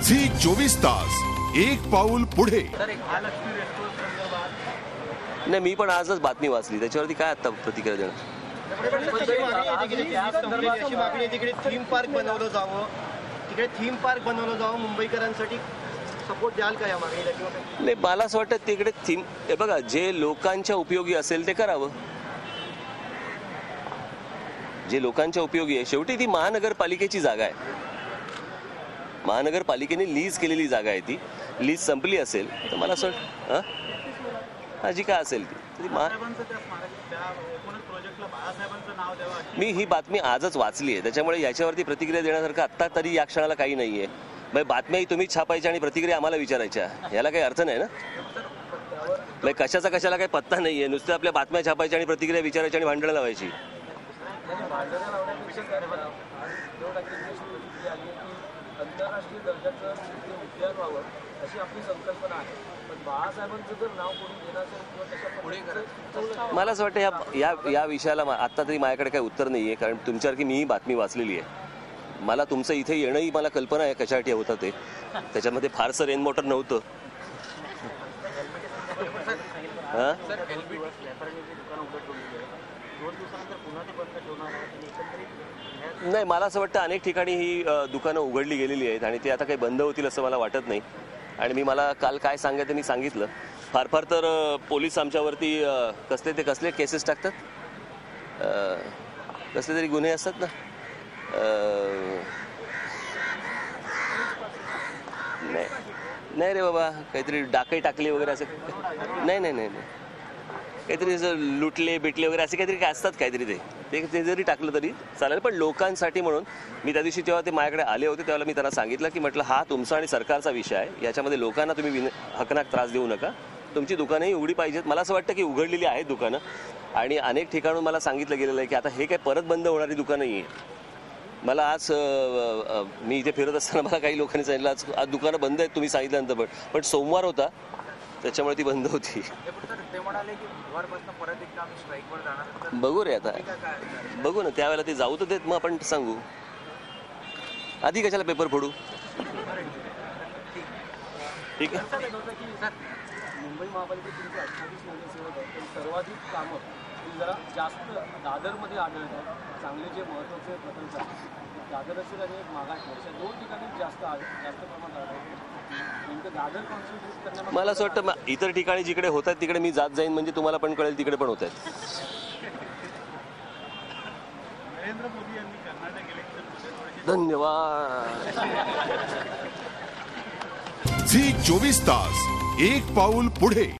झी24 तास एक पाऊल पुढे। नाही, मी पण आजच बातमी वाचली, त्याच्यावरती काय आता प्रतिक्रिया देणार? थीम पार्क बनवलं जावं, तिकडे थीम पार्क बनवलं जावं, मुंबईकरांसाठी सपोर्ट द्याल का या मागणीला? नाही, मला असं वाटतं तिकडे थीम, हे बघा, जे लोकांच्या उपयोगी असेल ते करावं, जे लोकांच्या उपयोगी आहे। शेवटी ती महानगरपालिकेची जागा आहे, महानगरपालिकेने लीज केलेली जागा आहे। ती लीज संपली असेल तर मला असं जी काय असेल ती मी ही बातमी आजच वाचली आहे, त्याच्यामुळे याच्यावरती प्रतिक्रिया देण्यासारखं आत्ता तरी या क्षणाला काही नाही आहे। बातम्याही तुम्हीच छापायच्या आणि प्रतिक्रिया आम्हाला विचारायच्या, याला काही अर्थ नाही ना। कशाला काही पत्ता नाही आहे, नुसतं आपल्या बातम्या छापायच्या आणि प्रतिक्रिया विचारायची आणि भांडणं लावायची। आंतरराष्ट्रीय दर्जाचं उद्यान व्हावं अशी आपली संकल्पना आहे, पण बाळासाहेबांचं जर नाव कोणी देणार असेल किंवा त्याच्या पुढे करायचं, मला असं वाटतं या विषयाला आत्ता तरी माझ्याकडे काही उत्तर नाही आहे, कारण तुमच्यासारखी मीही बातमी वाचलेली आहे। मला तुमचं इथे येणंही मला कल्पना आहे कशासाठी होतं ते, त्याच्यामध्ये फारसं रेन वॉटर नव्हतं। नाही, मला असं वाटतं अनेक ठिकाणी ही दुकानं उघडली गेलेली आहेत आणि ती आता काही बंद होतील असं मला वाटत नाही। आणि मला काल काय सांगायचं मी सांगितलं, फार तर पोलीस आमच्यावरती कसले केसेस टाकतात, कसले तरी गुन्हे असतात ना, नाही रे बाबा, काहीतरी डाकही टाकली वगैरे असं, नाही, काहीतरी असं लुटले बिटले वगैरे असे काहीतरी काय असतात, काहीतरी ते जरी टाकलं तरी चालेल, पण लोकांसाठी म्हणून मी त्या दिवशी जेव्हा ते माझ्याकडे आले होते तेव्हा मी त्यांना सांगितलं की म्हटलं हा तुमचा आणि सरकारचा विषय आहे, याच्यामध्ये लोकांना तुम्ही हकनाक त्रास देऊ नका, तुमची दुकानंही उघडी पाहिजेत। मला असं वाटतं की उघडलेली आहेत दुकानं, आणि अनेक ठिकाणून मला सांगितलं गेलेलं आहे की आता हे काही परत बंद होणारी दुकानं नाही आहे। मला आज मी इथे फिरत असताना मला काही लोकांनी सांगितलं आज दुकानं बंद आहेत तुम्ही सांगितल्यानंतर, पण सोमवार होता त्याच्यामुळे ती बंद होती। बघू रे, आता बघू ना, त्यावेळेला ते जाऊ तर देत, मग आपण सांगू, आधी कशाला पेपर फोडू। ठीक आहे। मुंबई महापालिकेत 28 नगरसेवक आहेत, सर्वाधिक कामं जरा जास्त दादरमध्ये आढळत आहेत। चांगले जे महत्त्वाचे प्रकल्प आहेत दादर असेल आणि मागास अशा दोन ठिकाणी जास्त प्रमाणात आढळतात। दादर कॉन्सन्ट्रेट करण्यामध्ये मला असं वाटतं इतर ठिकाणी जिकडे होत आहेत तिकडे मी जात जाईन, म्हणजे तुम्हाला पण कळेल तिकडे पण होत आहेत। नरेंद्र मोदी यांनी कर्नाटक इलेक्शन धन्यवाद। झी24 तास एक पाऊल पुढे।